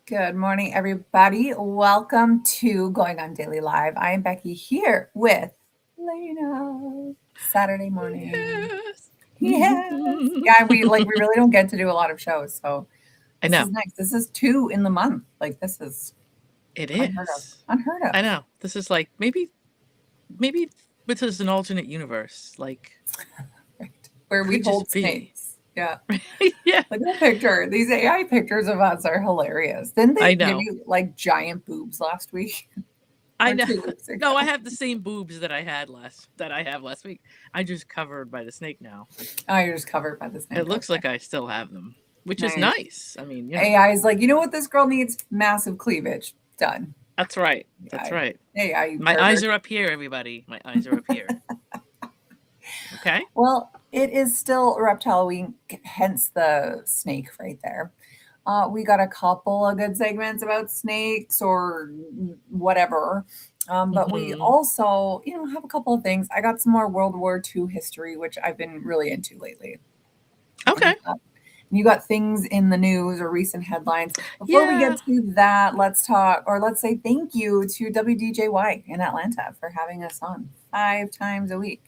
Good morning, everybody. Welcome to Going on Daily Live. I am Becky here with Lena. Saturday morning. Yes. Yes. Yeah, we really don't get to do a lot of shows, so I this know. is nice. This is two in the month. Like this is It unheard of. is. Unheard of. I know. This is like maybe this is an alternate universe. Like Right. Where we could hold just be. snakes. Yeah. Yeah. Look at the picture. These AI pictures of us are hilarious. Didn't they I give know. you like giant boobs last week I or know. 2 weeks No, I ago? have the same boobs that I have last week. I just covered by the snake now. Oh, you're just covered by the It snake. looks Okay. like I still have them, which is Nice. nice. I mean, AI is like, you know what this girl needs? Massive cleavage. Done. that's right. That's AI. right. AI, you My eyes pervert. are up here, everybody. My eyes are up here. Okay? Well, it is still Reptile Week, hence the snake right there. We got a couple of good segments about snakes or whatever. But we Mhm. also, have a couple of things. I got some more World War II history, which I've been really into lately. And Okay. you got things in the news or recent headlines. Before we Yeah. get to that, let's talk, or let's say thank you to WDJY in Atlanta for having us on 5 times a week.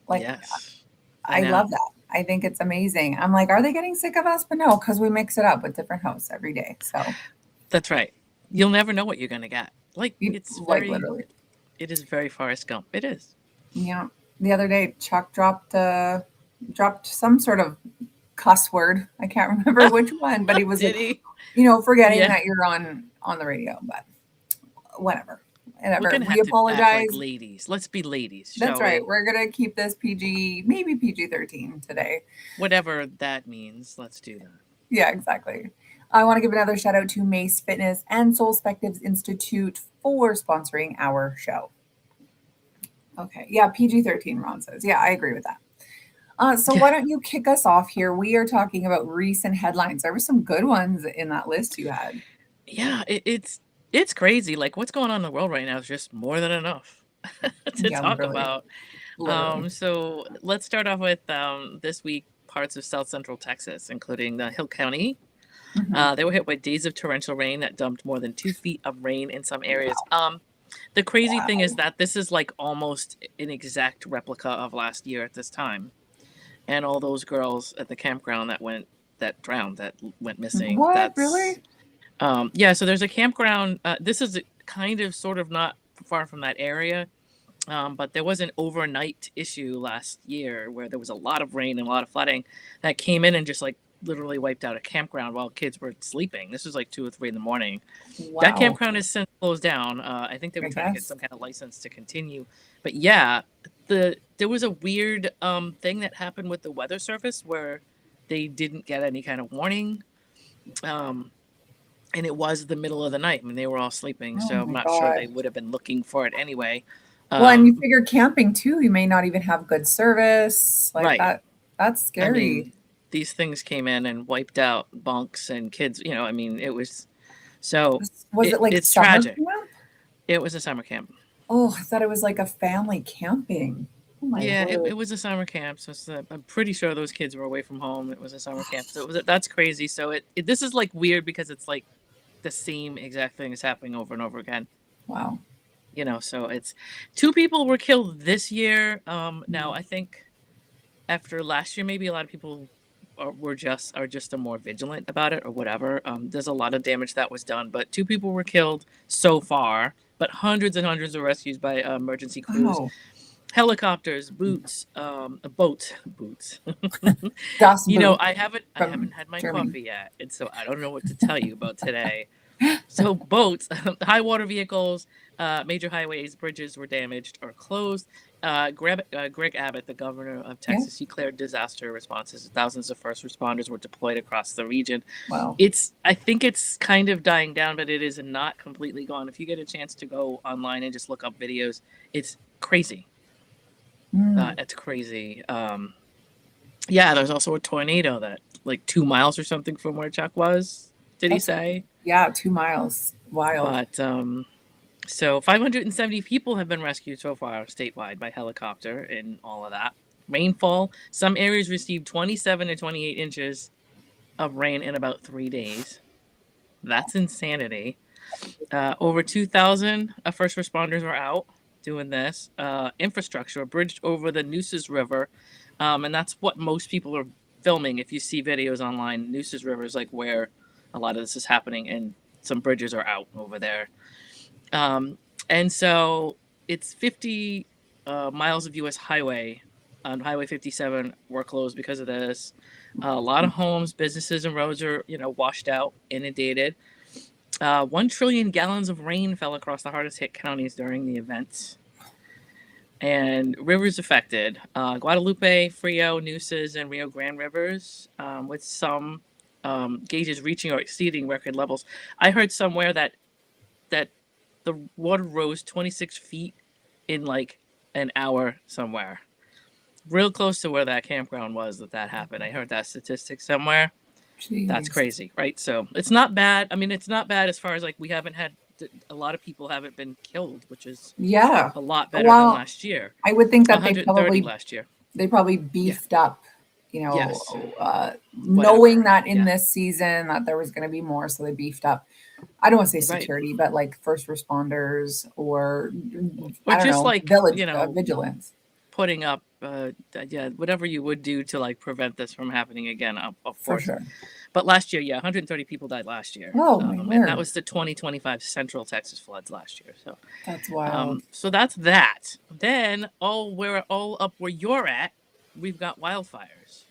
Like, Yes. I I know. love that. I think it's amazing. I'm like, are they getting sick of us? But no, because we mix it up with different hosts every day. So, That's right. You'll never know what you're gonna get. Like like literally. it is very Forrest Gump. It is. Yeah. The other day, Chuck dropped some sort of cuss word. I can't remember which one, but he was like, Did he? forgetting Yeah. that you're on the radio. But whatever, We're whatever. gonna We have to act like apologize. ladies. Let's be ladies, That's shall right. we? We're gonna keep this PG, maybe PG-13 today. Whatever that means, let's do that. Yeah, exactly. I want to give another shout out to Mace Fitness and Soul Spectives Institute for sponsoring our show. Okay, yeah, PG-13. Ron says, yeah, I agree with that. So Yeah. why don't you kick us off here? We are talking about recent headlines. There were some good ones in that list you had. Yeah, it's crazy. Like what's going on in the world right now is just more than enough to Yeah, talk literally, about. literally. So let's start off with this week parts of South Central Texas, including Hill County. Hmm. They were hit by days of torrential rain that dumped more than 2 feet of rain in some areas. Wow, The crazy thing is wow. that this is like almost an exact replica of last year at this time, and all those girls at the campground that drowned, that went missing. What That's really? yeah. So there's a campground. This is kind of sort of not far from that area. But there was an overnight issue last year where there was a lot of rain and a lot of flooding that came in and just like literally wiped out a campground while kids were sleeping. This was like 2 or 3 in the morning. That Wow. campground is since closed down. I think they were I trying to get guess. some kind of license to continue. But yeah, there was a weird thing that happened with the weather service where they didn't get any kind of warning. Um, and it was the middle of the night. I mean, they were all sleeping, Oh so I'm my not sure god. they would have been looking for it anyway. Well, and you Um, figure camping too, you may not even have good service like right. that. That's I scary. mean, these things came in and wiped out bunks and kids. I mean, it was so Was it like it's summer tragic. camp? It was a summer camp. Oh, I thought it was like a family camping. Oh my Yeah, word. it was a summer camp. So I'm pretty sure those kids were away from home. It was a summer camp. So that's crazy. So this is like weird because it's like the same exact thing is happening over and over again. Wow. So it's two people were killed this year. Now Mm. I think after last year, maybe a lot of people are just more vigilant about it or whatever. There's a lot of damage that was done, but two people were killed so far, but hundreds and hundreds of rescues by emergency crews, Oh, helicopters, boots. Das Boot I haven't from had my Germany. coffee yet, and so I don't know what to tell you about today. So boats, high water vehicles, major highways, bridges were damaged or closed. Greg Abbott, the governor of Yeah. Texas, declared disaster responses. Thousands of first responders were deployed across the region. Wow. I think it's kind of dying down, but it is not completely gone. If you get a chance to go online and just look up videos, it's crazy. Mm. It's crazy. Yeah, there's also a tornado that like 2 miles or something from where Chuck was. Did he That's say? yeah, 2 miles. Wild. But so 570 people have been rescued so far statewide by helicopter and all of that. Rainfall, some areas received 27 to 28 inches of rain in about 3 days. That's insanity. Over 2,000 first responders were out doing this. Infrastructure bridged over the Nueces River, and that's what most people are filming. If you see videos online, Nueces River is like where a lot of this is happening, and some bridges are out over there. And so it's 50 miles of U.S. highway on Highway 57 were closed because of this. A lot of homes, businesses, and roads are washed out, inundated. 1 trillion gallons of rain fell across the hardest hit counties during the event. And rivers affected Guadalupe, Frio, Nueces, and Rio Grande rivers, with some gauges reaching or exceeding record levels. I heard somewhere that the water rose 26 feet in like an hour somewhere, real close to where that campground was that happened. I heard that statistic somewhere. That's Jeez. crazy, right? So it's not bad. I mean, it's not bad as far as like we haven't had a lot of people haven't been killed, which is Yeah. a lot better than Well, last year. I would think that 130 last year. they probably Yeah. beefed up, Yes. knowing that in Yeah. this season that there was going to be more, so they beefed up. I don't want to say Right. security, but like first responders or Or I don't just know, like, village vigilance. putting up, whatever you would do to like prevent this from happening again, of For course. sure. But last year, 130 people died last year. Oh my And word. that was the 2025 Central Texas floods last year. So That's wild. so that's that. Then all up where you're at, we've got wildfires.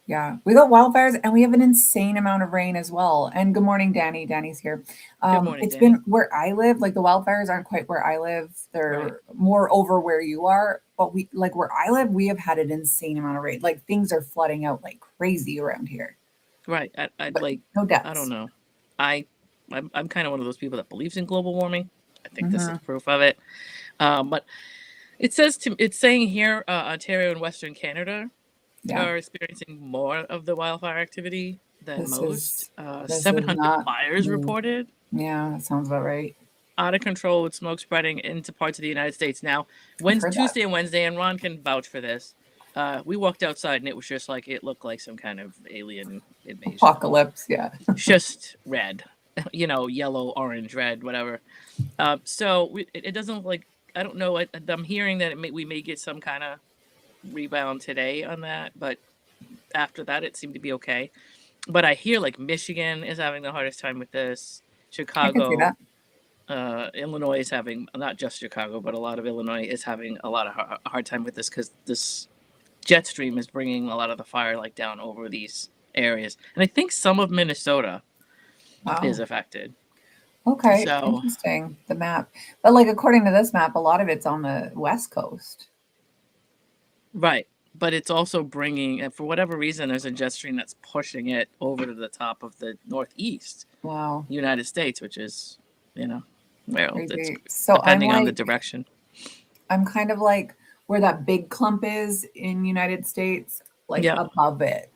Yeah, we got wildfires and we have an insane amount of rain as well. And good morning, Danny. Danny's here. Good morning, It's Danny. been where I live. Like the wildfires aren't quite where I live. They're Right. more over where you are. But we like where I live, we have had an insane amount of rain. Like things are flooding out like crazy around here. Right. I But like, no I deaths. don't know. I'm kind of one of those people that believes in global warming. I think this is Mhm. proof of it. But it's saying here, Ontario and Western Canada Yeah, are experiencing more of the wildfire activity than this most. is 700 not. fires reported. Yeah, that sounds about right. Out of control with smoke spreading into parts of the United States. Now, I've heard that. Tuesday and Wednesday, and Ron can vouch for this. We walked outside and it was just like it looked like some kind of alien invasion. Apocalypse. Yeah. Just red, yellow, orange, red, whatever. So it doesn't look like, I don't know. I'm hearing that we may get some kind of rebound today on that, but after that, it seemed to be okay. But I hear like Michigan is having the hardest time with this. I can see Chicago, that. Illinois is having, not just Chicago, but a lot of Illinois is having a lot of hard time with this because this jet stream is bringing a lot of the fire like down over these areas, and I think some of Minnesota is Wow. affected. Okay, So interesting. The map. But like according to this map, a lot of it's on the west coast. right, but it's also bringing, and for whatever reason, there's a jet stream that's pushing it over to the top of the northeast Wow. United States, which is, well, it's Crazy. So depending on the direction. I'm kind of like where that big clump is in United States, like Yeah. above it.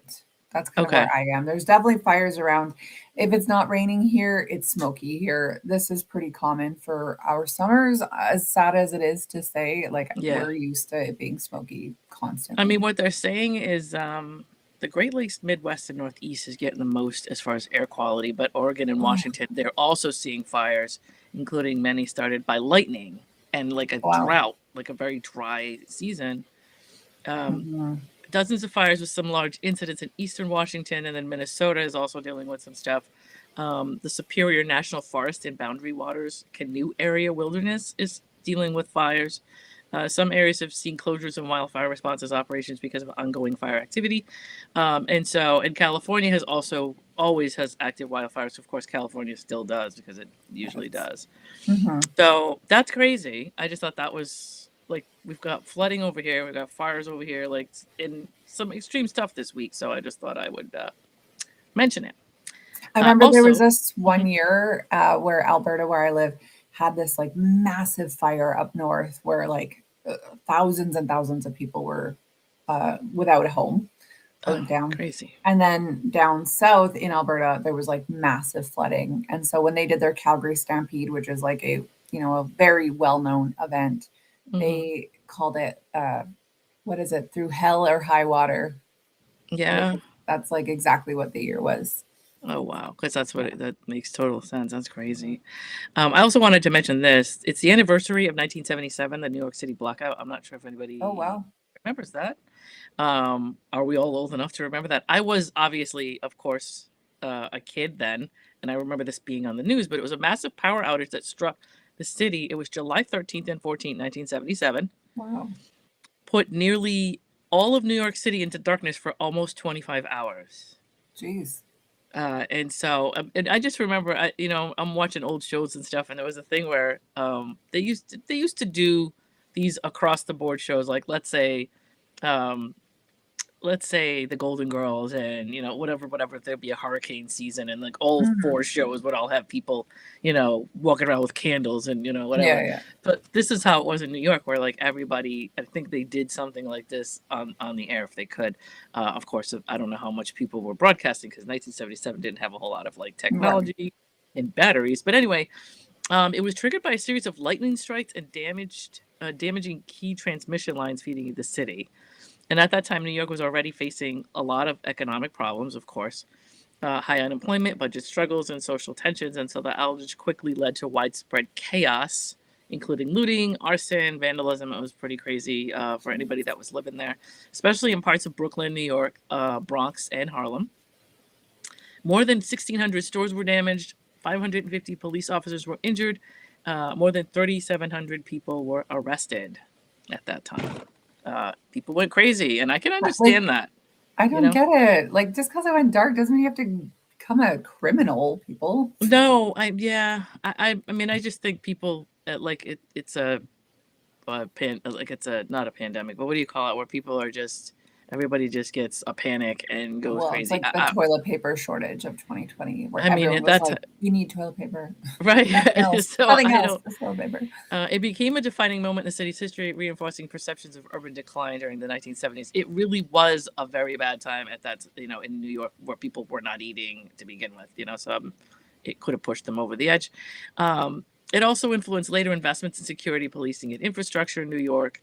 That's kind of Okay. where I am. There's definitely fires around. If it's not raining here, it's smoky here. This is pretty common for our summers, as sad as it is to say. Like Yeah. we're used to it being smoky constantly. I mean, what they're saying is the Great Lakes, Midwest, and Northeast is getting the most as far as air quality, but Oregon and Washington, they're also seeing fires, including many started by lightning and like a Wow. drought, like a very dry season. Mhm. Dozens of fires with some large incidents in eastern Washington, and then Minnesota is also dealing with some stuff. The Superior National Forest and Boundary Waters Canoe Area Wilderness is dealing with fires. Some areas have seen closures and wildfire responses operations because of ongoing fire activity. And California has also always has active wildfires. Of course, California still does because it usually does. Mhm. So that's crazy. I just thought that was like, we've got flooding over here, we've got fires over here, like in some extreme stuff this week. So I just thought I would mention it. I remember there was Also, this one year where Alberta, where I live, had this like massive fire up north where like thousands and thousands of people were without a home, burnt down. crazy. And then down south in Alberta, there was like massive flooding. And so when they did their Calgary Stampede, which is like a a very well known event, they called it what is it, through hell or high water? Yeah. That's like exactly what the year was. Oh wow, because that's Yeah. that makes total sense. That's crazy. I also wanted to mention this. It's the anniversary of 1977, the New York City blackout. I'm not sure if Oh anybody wow. remembers that. Are we all old enough to remember that? I was obviously, of course, a kid then, and I remember this being on the news, but it was a massive power outage that struck the city. It was July 13th and 14th, 1977, Wow. put nearly all of New York City into darkness for almost 25 hours. Jeez. And I just remember, I'm watching old shows and stuff, and there was a thing where they used to do these across the board shows, like um, let's say the Golden Girls and whatever there'd be a hurricane season and like all four Mhm. shows would all have people walking around with candles and Yeah, whatever. yeah. But this is how it was in New York, where like everybody, I think they did something like this on the air if they could. Of course, I don't know how much people were broadcasting because 1977 didn't have a whole lot of like Right. technology and batteries. But anyway, it was triggered by a series of lightning strikes and damaging key transmission lines feeding the city. And at that time, New York was already facing a lot of economic problems, of course, high unemployment, budget struggles, and social tensions. And so the outage quickly led to widespread chaos, including looting, arson, vandalism. It was pretty crazy for anybody that was living there, especially in parts of Brooklyn, New York, Bronx, and Harlem. More than 1,600 stores were damaged, 550 police officers were injured, more than 3,700 people were arrested at that time. People went crazy, and I can Like, understand that. I You don't know, get it. Like, just because I went dark doesn't mean you have to become a criminal, people. no, I mean, I just think people like it's like it's a not a pandemic, but what do you call it? Where people are just everybody just gets a panic and goes Well, it's crazy. like the toilet paper shortage of 2020, where I mean, everyone at was that like, time, "We need toilet paper, right? nothing else, So nothing I else, don't. just toilet paper." It became a defining moment in the city's history, reinforcing perceptions of urban decline during the 1970s. It really was a very bad time at that, in New York, where people were not eating to begin with, so it could have pushed them over the edge. It also influenced later investments in security, policing, and infrastructure in New York.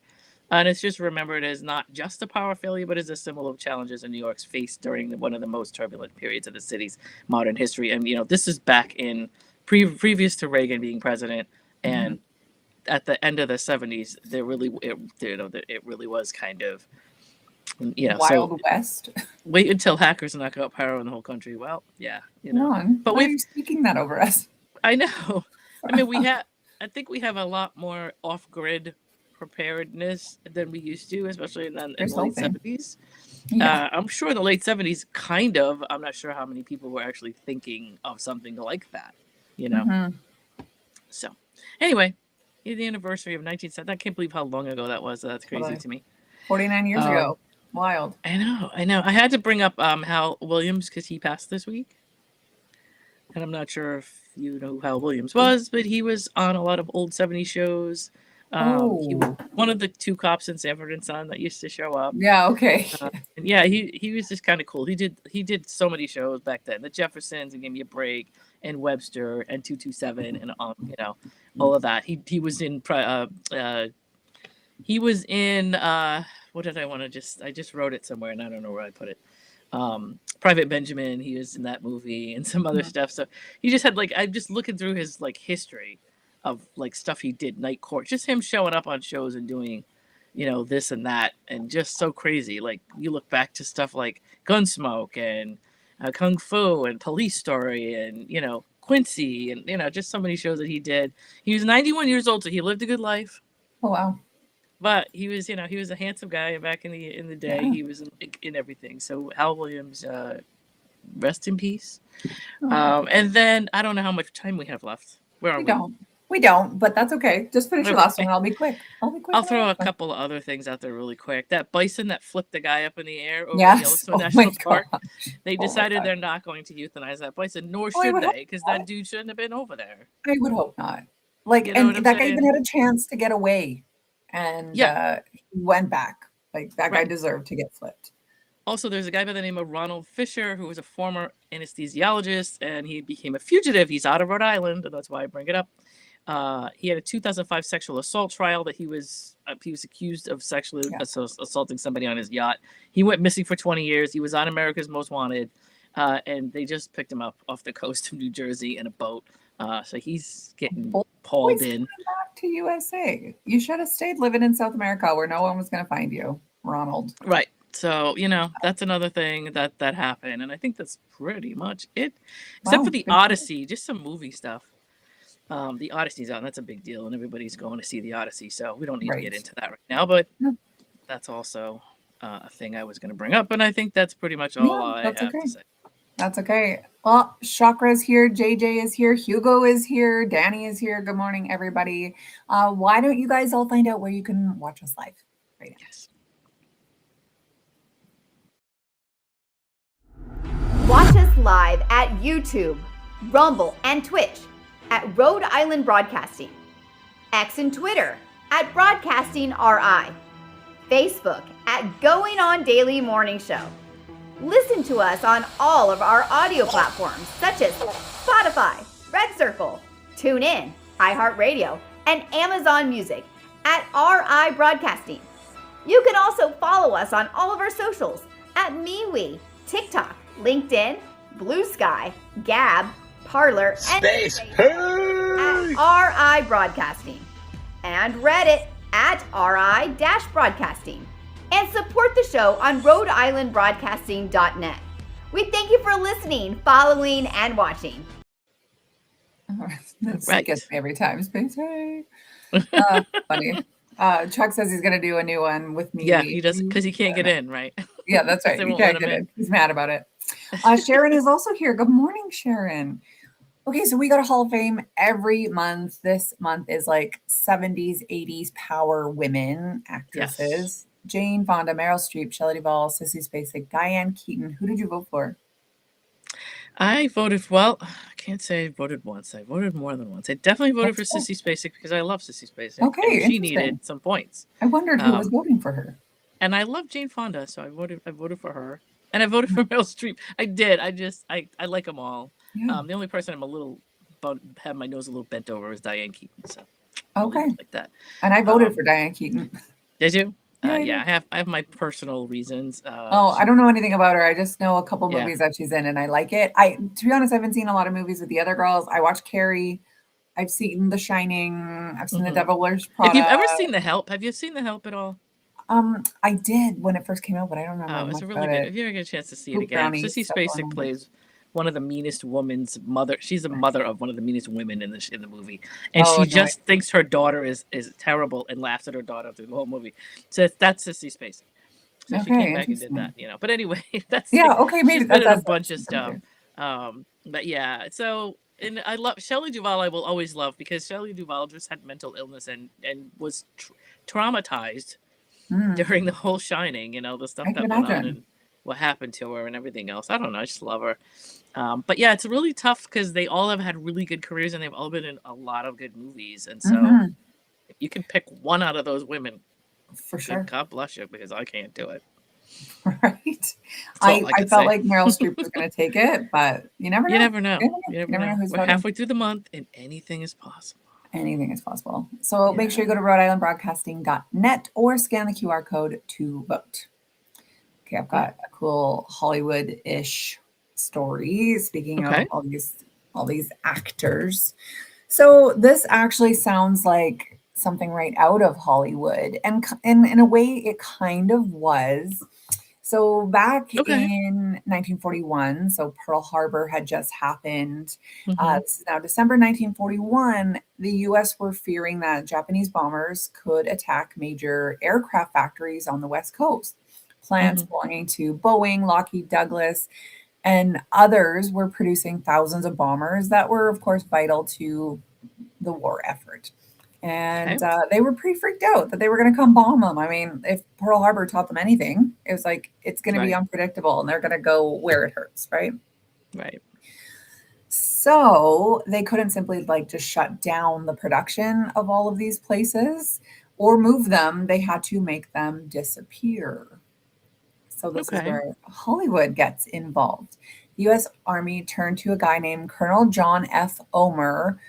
And it's just remembered as not just a power failure, but as a symbol of challenges in New York's faced during one of the most turbulent periods of the city's modern history. And, this is back in previous to Reagan being president. Mhm. And at the end of the 70s, it really was kind of, so Wild West. wait until hackers knock out power in the whole country. Well, yeah, Come on, but why are you speaking that over us? I know. I mean, I think we have a lot more off-grid preparedness than we used to, especially in Here's the late hoping. 70s. Yeah. I'm sure in the late 70s, kind of, I'm not sure how many people were actually thinking of something like that, you know? Hmm. So, anyway, the anniversary of 1970. I can't believe how long ago that was. That's crazy Totally. to me. 49 years Um, ago. Wild. I know, I know. I had to bring up Hal Williams because he passed this week. And I'm not sure if you know who Hal Williams was, but he was on a lot of old 70s shows. He was Oh, one of the two cops in Sanford and Son that used to show up. yeah. Okay. And yeah, he was just kind of cool. He did so many shows back then. The Jeffersons and Give Me a Break and Webster and 227 and all of that. He was in what did I just wrote it somewhere and I don't know where I put it. Private Benjamin, he was in that movie and some other Mhm. stuff. So he just had like I'm just looking through his like history of like stuff he did, Night Court, just him showing up on shows and doing, this and that, and just so crazy. Like you look back to stuff like Gunsmoke and Kung Fu and Police Story and Quincy and just so many shows that he did. He was 91 years old, so he lived a good life. Oh wow. But he was a handsome guy back in the day. Yeah. He was in everything. So Hal Williams, rest in peace. Oh, And then I don't know how much time we have left. Where are we we? don't. We don't, but that's okay. Just finish your last one. Okay. I'll be quick. I'll be quick I'll on the throw a last one. couple of other things out there really quick. That bison that flipped the guy up in the air over in Yes. Yellowstone Oh my National Park, gosh. they Oh my decided gosh. they're not going to euthanize that bison, nor Oh, I should would hope they, because not. that dude shouldn't have been over there. I would hope not. Like, You know and what I'm that guy even saying? had a chance to get away, and Yeah, he went back. Like that guy right. deserved to get flipped. Also, there's a guy by the name of Ronald Fisher who was a former anesthesiologist, and he became a fugitive. He's out of Rhode Island, and that's why I bring it up. He had a 2005 sexual assault trial that he was accused of sexually Yeah. assaulting somebody on his yacht. He went missing for 20 years. He was on America's Most Wanted. and they just picked him up off the coast of New Jersey in a boat. So he's getting Boys hauled coming in. back to USA. You should have stayed living in South America where no one was going to find you, Ronald. Right. So, that's another thing that happened. And I think that's pretty much it. Except Wow. for the Odyssey, just some movie stuff. The Odyssey's out, and that's a big deal, and everybody's going to see the Odyssey. So we don't need to get into that right now, but that's also a thing I was going to bring up. And I think that's pretty much all I have to say. That's okay. Well, Chakra is here. JJ is here. Hugo is here. Danny is here. Good morning, everybody. Why don't you guys all find out where you can watch us live right now? Yes. Watch us live at YouTube, Rumble, and Twitch at Rhode Island Broadcasting, X and Twitter at Broadcasting RI, Facebook at Going On Daily Morning Show. Listen to us on all of our audio platforms such as Spotify, Red Circle, TuneIn, iHeartRadio, and Amazon Music at RI Broadcasting. You can also follow us on all of our socials at MeWe, TikTok, LinkedIn, Blue Sky, Gab, Parler, and Space at RI Broadcasting, and Reddit at RI-Broadcasting. And support the show on RhodeIslandBroadcasting.net. We thank you for listening, following, and watching. That gets me every time. Space, hey. Funny. Chuck says he's going to do a new one with me. Yeah, he does, because he can't get in, right? Yeah, that's right. He can't get in. He's mad about it. Sharon is also here. Good morning, Sharon. Okay, so we go to Hall of Fame every month. This month is like 70s, 80s power women actresses. Yes. Jane Fonda, Meryl Streep, Shelley Duvall, Sissy Spacek, Diane Keaton. Who did you vote for? I voted, I can't say I voted once. I voted more than once. I definitely voted for Sissy Spacek because I love Sissy Spacek. Okay, and she needed some points. I wondered who was voting for her. And I love Jane Fonda, so I voted for her. And I voted for Meryl Streep. I did. I like them all. Yeah. The only person I'm a little have my nose a little bent over is Diane Keaton. So okay, like that. And I voted for Diane Keaton. Did you? Yeah, I have my personal reasons. I don't know anything about her. I just know a couple movies that she's in, and I like it. To be honest, I haven't seen a lot of movies with the other girls. I watched Carrie. I've seen The Shining. I've seen The Devil Wears Prada. If you've ever seen The Help, have you seen The Help at all? I did when it first came out, but I don't remember. Oh, it's really good. If you ever get a chance to see it again, Sissy Spacek plays one of the meanest woman's mother. She's the mother of one of the meanest women in the movie, and she just thinks her daughter is terrible and laughs at her daughter through the whole movie. So that's Sissy Spacek. So she came back and did that, But anyway, that's maybe she's been in a bunch of stuff. But yeah, so and I love Shelley Duvall. I will always love because Shelley Duvall just had mental illness and was traumatized during the whole Shining. The stuff that went on and what happened to her and everything else. I don't know. I just love her. But yeah, it's really tough because they all have had really good careers and they've all been in a lot of good movies. And so if you can pick one out of those women, for sure. God bless you, because I can't do it. Right. I felt like Meryl Streep was going to take it, but you never know. You never know. We're halfway through the month and anything is possible. Anything is possible. So make sure you go to RhodeIslandBroadcasting.net or scan the QR code to vote. Okay, I've got a cool Hollywood-ish story. Speaking of all these actors. So this actually sounds like something right out of Hollywood. And in a way, it kind of was. So back in 1941, so Pearl Harbor had just happened. This is now December 1941. The U.S. were fearing that Japanese bombers could attack major aircraft factories on the West Coast. Plants belonging to Boeing, Lockheed Douglas, and others were producing thousands of bombers that were, of course, vital to the war effort. And they were pretty freaked out that they were going to come bomb them. I mean, if Pearl Harbor taught them anything, it was like, it's going to be unpredictable and they're going to go where it hurts, right? Right. So they couldn't simply just shut down the production of all of these places or move them. They had to make them disappear. So this is where Hollywood gets involved. The U.S. Army turned to a guy named Colonel John F. Omer.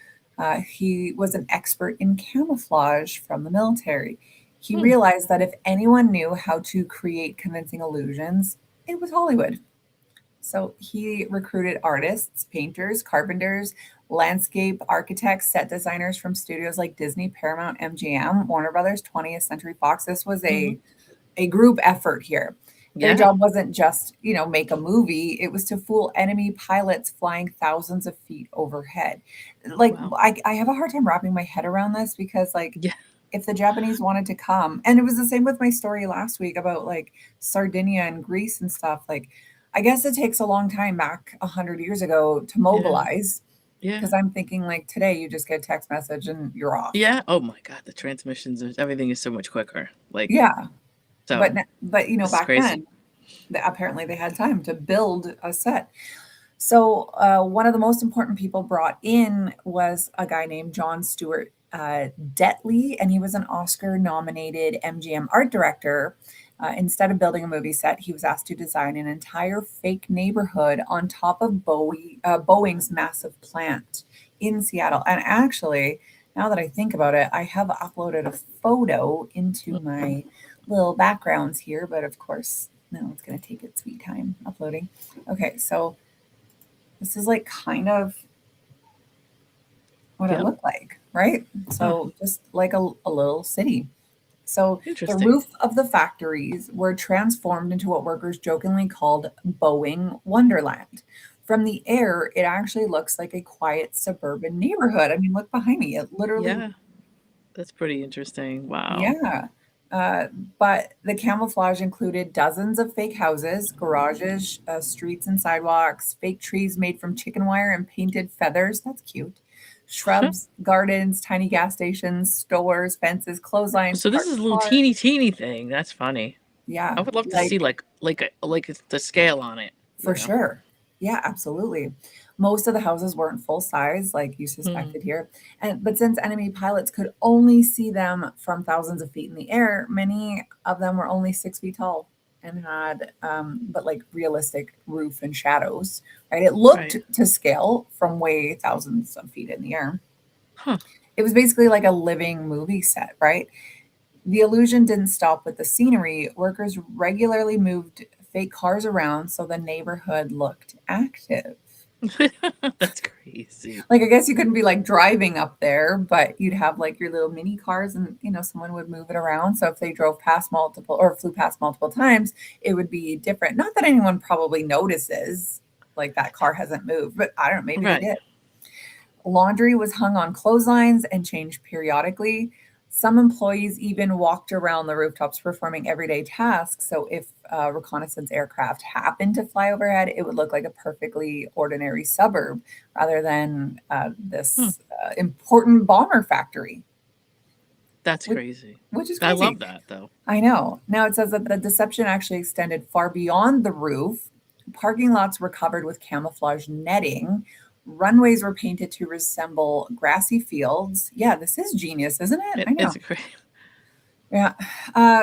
He was an expert in camouflage from the military. He realized that if anyone knew how to create convincing illusions, it was Hollywood. So he recruited artists, painters, carpenters, landscape architects, set designers from studios like Disney, Paramount, MGM, Warner Brothers, 20th Century Fox. This was Hmm. a group effort here. Their Yeah. job wasn't just, make a movie. It was to fool enemy pilots flying thousands of feet overhead. Like, Wow. I have a hard time wrapping my head around this because, like, Yeah. if the Japanese wanted to come, and it was the same with my story last week about like Sardinia and Greece and stuff, like, I guess it takes a long time back 100 years ago to mobilize. Yeah. Because I'm thinking like today, you just get a text message and you're off. Yeah. Oh my God. The transmissions, everything is so much quicker. Like, Yeah, so but this is back crazy. then, apparently they had time to build a set. So one of the most important people brought in was a guy named John Stewart Detley, and he was an Oscar-nominated MGM art director. Instead of building a movie set, he was asked to design an entire fake neighborhood on top of Boeing's massive plant in Seattle. And actually, now that I think about it, I have uploaded a photo into my little backgrounds here, but of course, no, it's going to take its sweet time uploading. Okay, so this is like kind of what it Yep. looked like, right? So just like a little city. So the Interesting. roof of the factories were transformed into what workers jokingly called Boeing Wonderland. From the air, it actually looks like a quiet suburban neighborhood. I mean, look behind me. It literally, Yeah. That's pretty interesting. Wow. yeah. Uh, but the camouflage included dozens of fake houses, garages, streets and sidewalks, fake trees made from chicken wire and painted feathers. That's cute. Shrubs, gardens, tiny gas stations, stores, fences, clotheslines, So this is parked a little cars. teeny thing. That's funny. Yeah, I would love to like see like the scale on it. for sure. Yeah, absolutely. Most of the houses weren't full size, like you suspected here. But since enemy pilots could only see them from thousands of feet in the air, many of them were only 6 feet tall and had, but like realistic roof and shadows, right? It looked Right. to scale from way thousands of feet in the air. Huh. It was basically like a living movie set, right? The illusion didn't stop with the scenery. Workers regularly moved fake cars around so the neighborhood looked active. That's crazy. Like, I guess you couldn't be like driving up there, but you'd have like your little mini cars and, someone would move it around. So if they drove past multiple or flew past multiple times, it would be different. Not that anyone probably notices like that car hasn't moved, but I don't know, maybe they Right. did. Laundry was hung on clotheslines and changed periodically. Some employees even walked around the rooftops performing everyday tasks. So if a reconnaissance aircraft happened to fly overhead, it would look like a perfectly ordinary suburb rather than this important bomber factory. That's crazy. Which is I crazy. love that though. I know. Now it says that the deception actually extended far beyond the roof. Parking lots were covered with camouflage netting. Runways were painted to resemble grassy fields. Yeah, this is genius, isn't it? I know. It's great. Yeah.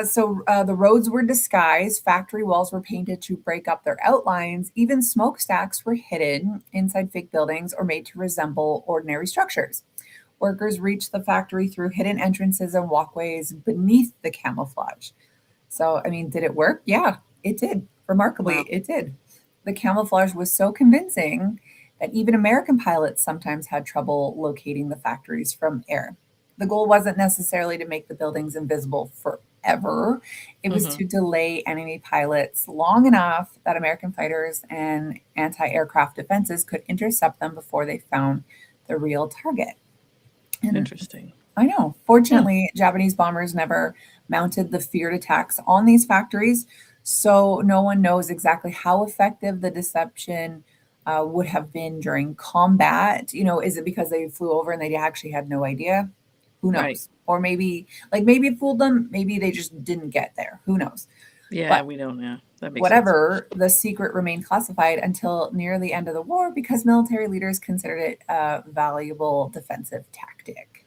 So the roads were disguised. Factory walls were painted to break up their outlines. Even smokestacks were hidden inside fake buildings or made to resemble ordinary structures. Workers reached the factory through hidden entrances and walkways beneath the camouflage. So, I mean, did it work? Yeah, it did. Remarkably, Wow. it did. The camouflage was so convincing that even American pilots sometimes had trouble locating the factories from air. The goal wasn't necessarily to make the buildings invisible forever. It was to delay enemy pilots long enough that American fighters and anti-aircraft defenses could intercept them before they found the real target. And Interesting. I know. Fortunately, Japanese bombers never mounted the feared attacks on these factories, so no one knows exactly how effective the deception would have been during combat. Is it because they flew over and they actually had no idea? Who knows? Right. Or maybe it fooled them. Maybe they just didn't get there. Who knows? Yeah, But we don't know. That makes sense. whatever, the secret remained classified until near the end of the war because military leaders considered it a valuable defensive tactic.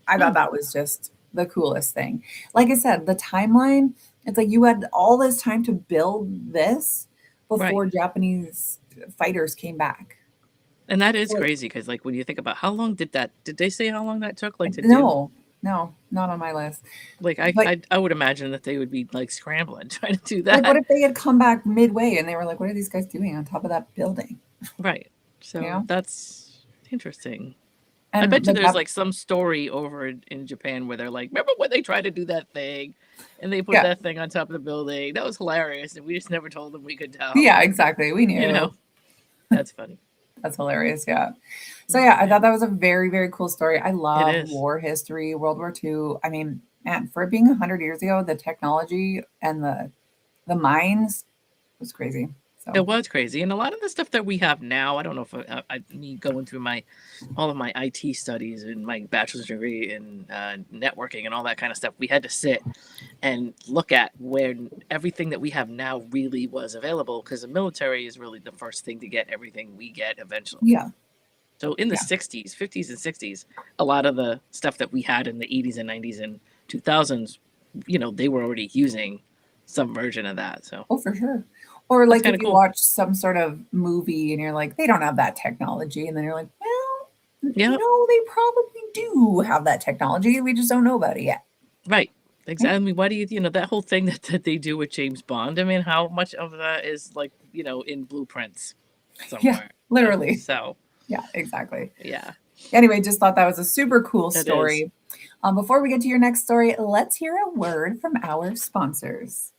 I thought that was just the coolest thing. Like I said, the timeline, it's like you had all this time to build this before Japanese fighters came back. And that is crazy because, like, when you think about how long did they say how long that took? Like to do? No, No, not on my list. Like I would imagine that they would be like scrambling trying to do that. Like, what if they had come back midway and they were like, "What are these guys doing on top of that building?" Right. So You know? that's interesting. And I bet you like, there's like some story over in Japan where they're like, remember when they tried to do that thing and they put Yeah. that thing on top of the building? That was hilarious. And we just never told them we could tell. yeah, exactly. We knew. You know, that's funny. That's hilarious. Yeah. So yeah, I thought that was a very, very cool story. I love is. war history, World War II. I mean, man, for it being 100 years ago, the technology and the mines was crazy. So It was crazy. And a lot of the stuff that we have now, I don't know if me going through all of my IT studies and my bachelor's degree in networking and all that kind of stuff, we had to sit and look at where everything that we have now really was available, because the military is really the first thing to get everything we get eventually. yeah. So in the 60s, 50s and 60s, a lot of the stuff that we had in the 80s and 90s and 2000s, you know, they were already using some version of that. So Oh, for sure. Or like if kinda you cool. watch some sort of movie and you're like, they don't have that technology, and then you're like, well, Yeah. no, they probably do have that technology. We just don't know about it yet. Right. Exactly. Why do you know, that whole thing that they do with James Bond? I mean, how much of that is like, you know, in blueprints somewhere? Literally. So Yeah, exactly. yeah. Anyway, just thought that was a super cool It story. Before we get to your next story, let's hear a word from our sponsors.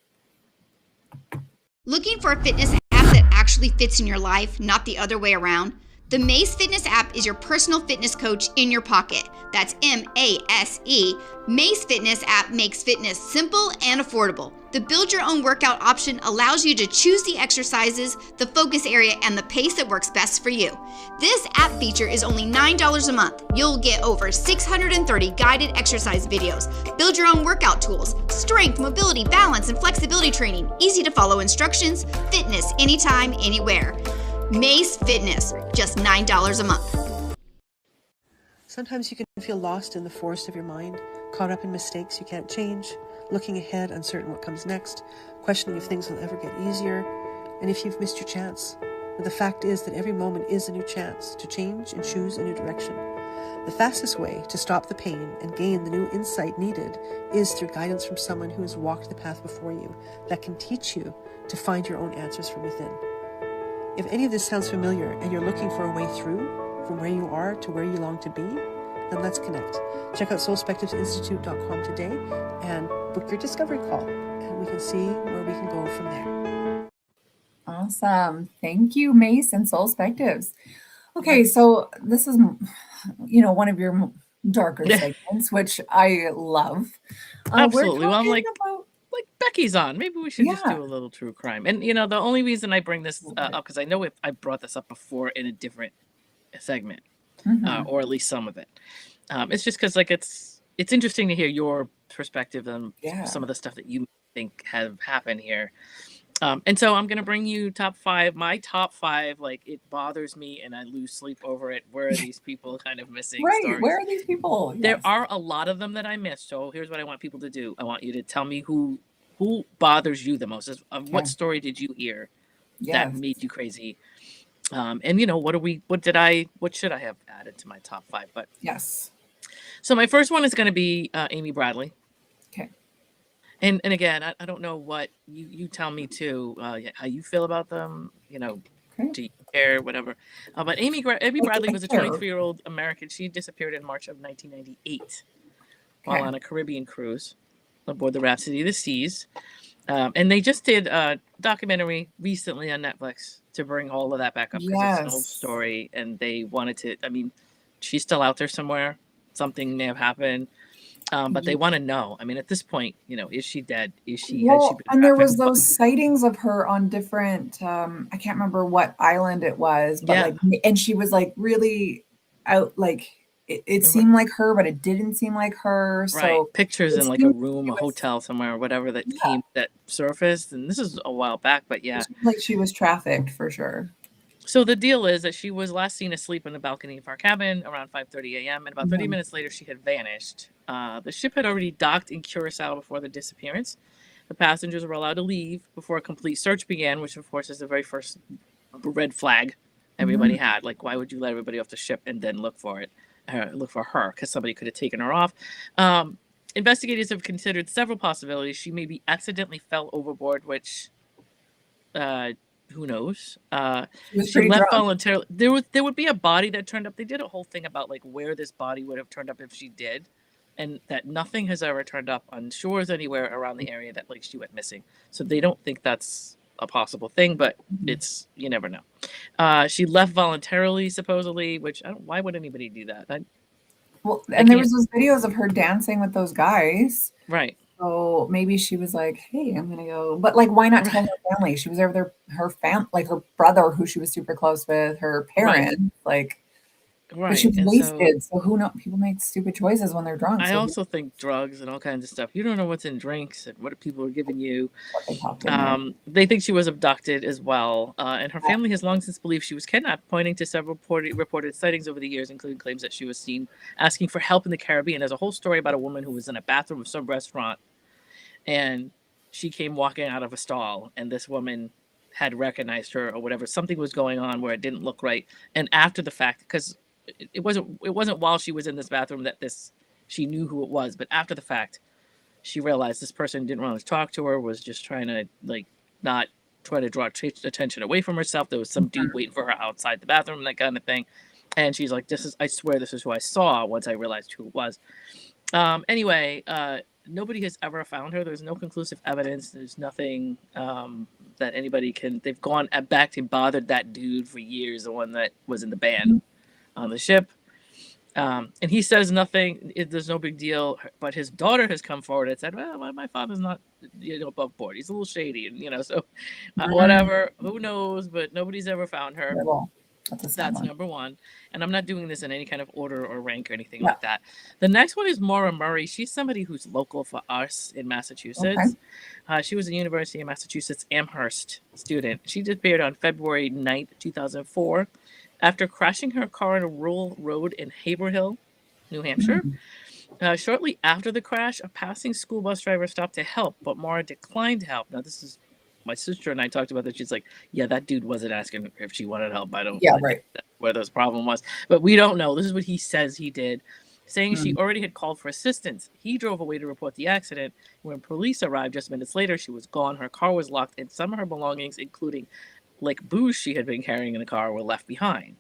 Looking for a fitness app that actually fits in your life, not the other way around? The Mace Fitness app is your personal fitness coach in your pocket. That's M-A-S-E. Mace Fitness app makes fitness simple and affordable. The build your own workout option allows you to choose the exercises, the focus area, and the pace that works best for you. This app feature is only $9 a month. You'll get over 630 guided exercise videos, build your own workout tools, strength, mobility, balance, and flexibility training, easy to follow instructions, fitness anytime, anywhere. Mace Fitness, just $9 a month. Sometimes you can feel lost in the forest of your mind, caught up in mistakes you can't change, looking ahead, uncertain what comes next, questioning if things will ever get easier, and if you've missed your chance. But the fact is that every moment is a new chance to change and choose a new direction. The fastest way to stop the pain and gain the new insight needed is through guidance from someone who has walked the path before you that can teach you to find your own answers from within. If any of this sounds familiar and you're looking for a way through from where you are to where you long to be, then let's connect. Check out soulspectivesinstitute.com today and book your discovery call, and we can see where we can go from there. Awesome. Thank you, Mace and Soul Spectives. Okay, so this is, one of your darker segments, which I love. Absolutely. Well, I'm like Becky's on. Maybe we should just Yeah. do a little true crime. And, the only reason I bring this up, because I know I brought this up before in a different segment, or at least some of it. It's just because, like, it's interesting to hear your perspective on some of the stuff that you think have happened here. And so I'm going to bring you top 5. My top 5, like, it bothers me and I lose sleep over it. Where are these people kind of missing stories? Where are these people? There are a lot of them that I missed. So here's what I want people to do. I want you to tell me who bothers you the most. What story did you hear that made you crazy? And what should I have added to my top 5? But yes. So my first one is going to be Amy Bradley. Okay. And again, I don't know what you tell me too, how you feel about them, do you care, whatever. But Amy Bradley was a 23-year-old American. She disappeared in March of 1998 while on a Caribbean cruise aboard the Rhapsody of the Seas. And they just did a documentary recently on Netflix to bring all of that back up, because it's an old story and they wanted to, she's still out there somewhere. Something may have happened. But they want to know. I mean, at this point, is she dead? Has she been and there was trafficked? those sightings of her on different, I can't remember what island it was, but and she was like really out, like it seemed like her, but it didn't seem like her. So pictures in like a room, a hotel somewhere, or whatever that surfaced. And this is a while back, but like she was trafficked for sure. So the deal is that she was last seen asleep on the balcony of our cabin around 5:30 a.m. and about 30 minutes later, she had vanished. The ship had already docked in Curacao before the disappearance. The passengers were allowed to leave before a complete search began, which of course is the very first red flag everybody had. Like, why would you let everybody off the ship and then look for it? look for her because somebody could have taken her off. Investigators have considered several possibilities. She maybe accidentally fell overboard, which who knows? She was She pretty left drunk. voluntarily. There would be a body that turned up. They did a whole thing about like where this body would have turned up if she did, and that nothing has ever turned up on shores anywhere around the area that like she went missing. So they don't think that's a possible thing, but it's, you never know. She left voluntarily, supposedly, which I don't. Why would anybody do that? Well, I and there can't. was those videos of her dancing with those guys. Right. So maybe she was like, "Hey, I'm gonna go," but like, why not tell Right. her family? She was there with like her brother, who she was super close with, her Right. parents, like, but she Right. was And so wasted. So who know? People make stupid choices when they're drunk. I So also think drugs and all kinds of stuff. You don't know what's in drinks and what people are giving you. what they popped in there. They think she was abducted as well, and her family has long since believed she was kidnapped, pointing to several reported sightings over the years, including claims that she was seen asking for help in the Caribbean. There's a whole story about a woman who was in a bathroom of some restaurant, and she came walking out of a stall, and this woman had recognized her or whatever. Something was going on where it didn't look right, and after the fact, because it wasn't while she was in this bathroom that she knew who it was, but after the fact she realized this person didn't want to talk to her, was just trying to like not try to draw attention away from herself. There was some dude waiting for her outside the bathroom, that kind of thing. And she's like, I swear this is who I saw, once I realized who it was. Anyway, nobody has ever found her. There's no conclusive evidence. There's nothing that anybody can. They've gone back and bothered that dude for years, the one that was in the band on the ship. And he says nothing. There's no big deal. But his daughter has come forward and said, "Well, my father's not, above board. He's a little shady, and so whatever. Who knows? But nobody's ever found her." Terrible. That's number one. And I'm not doing this in any kind of order or rank or anything like that. The next one is Maura Murray. She's somebody who's local for us in Massachusetts. Okay. She was a University of Massachusetts Amherst student. She disappeared on February 9th, 2004, after crashing her car on a rural road in Haverhill, New Hampshire. Shortly after the crash, a passing school bus driver stopped to help, but Maura declined to help. Now, this is my sister and I talked about that. She's like, yeah, that dude wasn't asking if she wanted help. I don't know where this problem was, but we don't know. This is what he says he did, saying she already had called for assistance. He drove away to report the accident. When police arrived just minutes later, she was gone. Her car was locked, and some of her belongings, including like booze she had been carrying in the car, were left behind.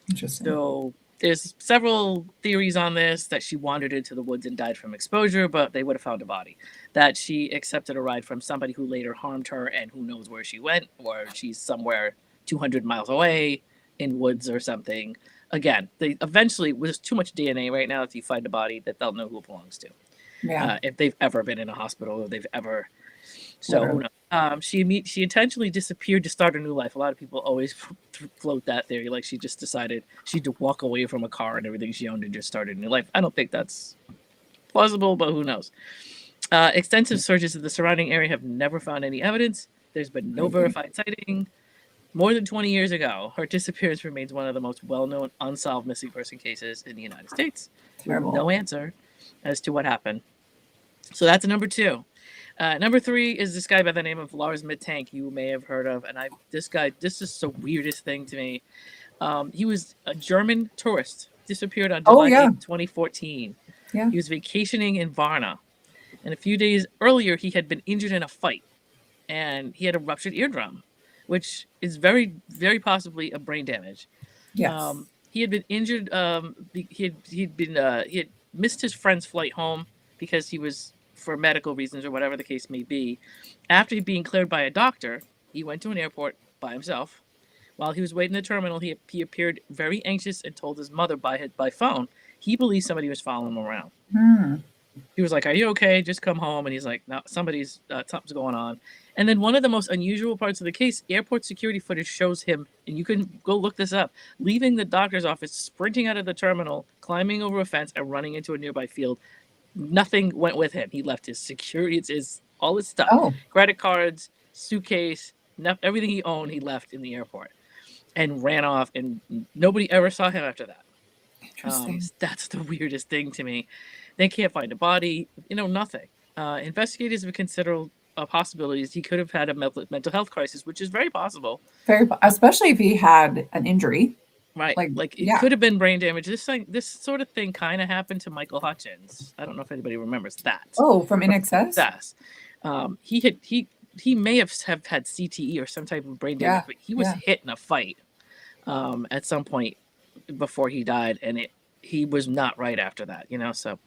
Interesting. So there's several theories on this, that she wandered into the woods and died from exposure, but they would have found a body. That she accepted a ride from somebody who later harmed her, and who knows where she went, or she's somewhere 200 miles away in woods or something. Again, they eventually, there's too much DNA right now, if you find a body, that they'll know who it belongs to. If they've ever been in a hospital, or they've ever. So who knows? She intentionally disappeared to start a new life. A lot of people always float that theory, like she just decided she'd walk away from a car and everything she owned and just started a new life. I don't think that's plausible, but who knows? Extensive searches of the surrounding area have never found any evidence. There's been no verified sighting. More than 20 years ago, her disappearance remains one of the most well-known unsolved missing person cases in the United States. Terrible. No answer as to what happened. So that's number 2. Number 3 is this guy by the name of Lars Mittank, you may have heard of. And this is the weirdest thing to me. He was a German tourist, disappeared on July 8th, 2014. Yeah. He was vacationing in Varna. And a few days earlier, he had been injured in a fight. And he had a ruptured eardrum, which is very, very possibly a brain damage. Yes. He had been injured. He had missed his friend's flight home because he was, for medical reasons or whatever the case may be. After being cleared by a doctor, he went to an airport by himself. While he was waiting in the terminal, he appeared very anxious and told his mother by phone he believed somebody was following him around. He was like, "Are you okay? Just come home." And he's like, "No, something's going on." And then one of the most unusual parts of the case, airport security footage shows him, and you can go look this up, leaving the doctor's office, sprinting out of the terminal, climbing over a fence, and running into a nearby field. Nothing went with him. He left his security, all his stuff, credit cards, suitcase, everything he owned, he left in the airport and ran off, and nobody ever saw him after that. Interesting. That's the weirdest thing to me. They can't find a body, nothing. Investigators have considered possibilities. He could have had a mental health crisis, which is very possible. Especially if he had an injury. Right. Like it yeah. could have been brain damage. This sort of thing kind of happened to Michael Hutchins. I don't know if anybody remembers that. Oh, from In Excess? Yes. He may have had CTE or some type of brain damage, Yeah. but he was Yeah. hit in a fight at some point before he died, and he was not right after that, so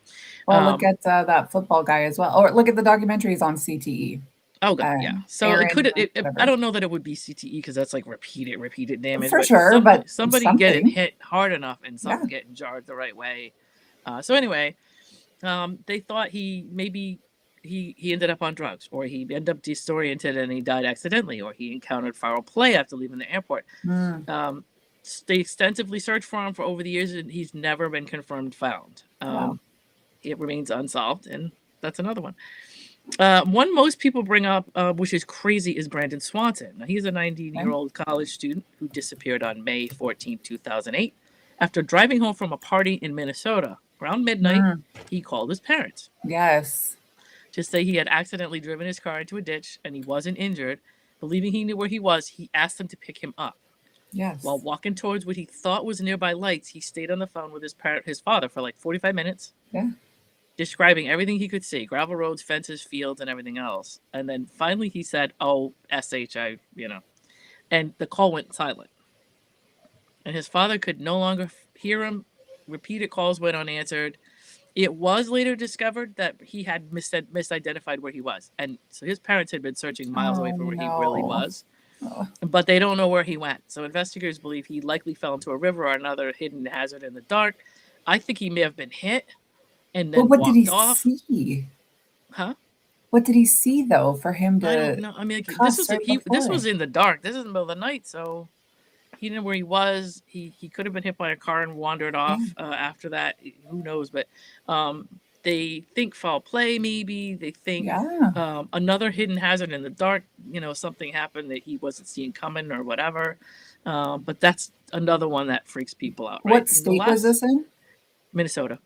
Well, look at that football guy as well. Or look at the documentaries on CTE. oh god, yeah. So Aaron, it could I whatever. don't know that it would be CTE because that's like repeated damage. For but sure, but somebody getting something. hit hard enough and Yeah. getting jarred the right way. So anyway, they thought he ended up on drugs, or he ended up disoriented and he died accidentally, or he encountered foul play after leaving the airport. They extensively searched for him for over the years, and he's never been confirmed found. Wow. It remains unsolved, and that's another one. One most people bring up, which is crazy, is Brandon Swanson. Now, he's a 19-year-old college student who disappeared on May 14, 2008, after driving home from a party in Minnesota. Around midnight, he called his parents. Yes. To say he had accidentally driven his car into a ditch and he wasn't injured. Believing he knew where he was, he asked them to pick him up. Yes. While walking towards what he thought was nearby lights, he stayed on the phone with his father for like 45 minutes. Yeah. Describing everything he could see, gravel roads, fences, fields, and everything else. And then finally he said, oh, SHI, and the call went silent. And his father could no longer hear him. Repeated calls went unanswered. It was later discovered that he had misidentified where he was. And so his parents had been searching miles away from where he really was. But they don't know where he went. So investigators believe he likely fell into a river or another hidden hazard in the dark. I think he may have been hit and then but what did he off. see? Huh? What did he see though for him to? I don't know. I mean, this was in the dark. This is in the middle of the night, so he didn't know where he was. He could have been hit by a car and wandered off after that. Who knows? But they think foul play, maybe. They think another hidden hazard in the dark. Something happened that he wasn't seeing coming or whatever. But that's another one that freaks people out. Right? What state was this in? Minnesota.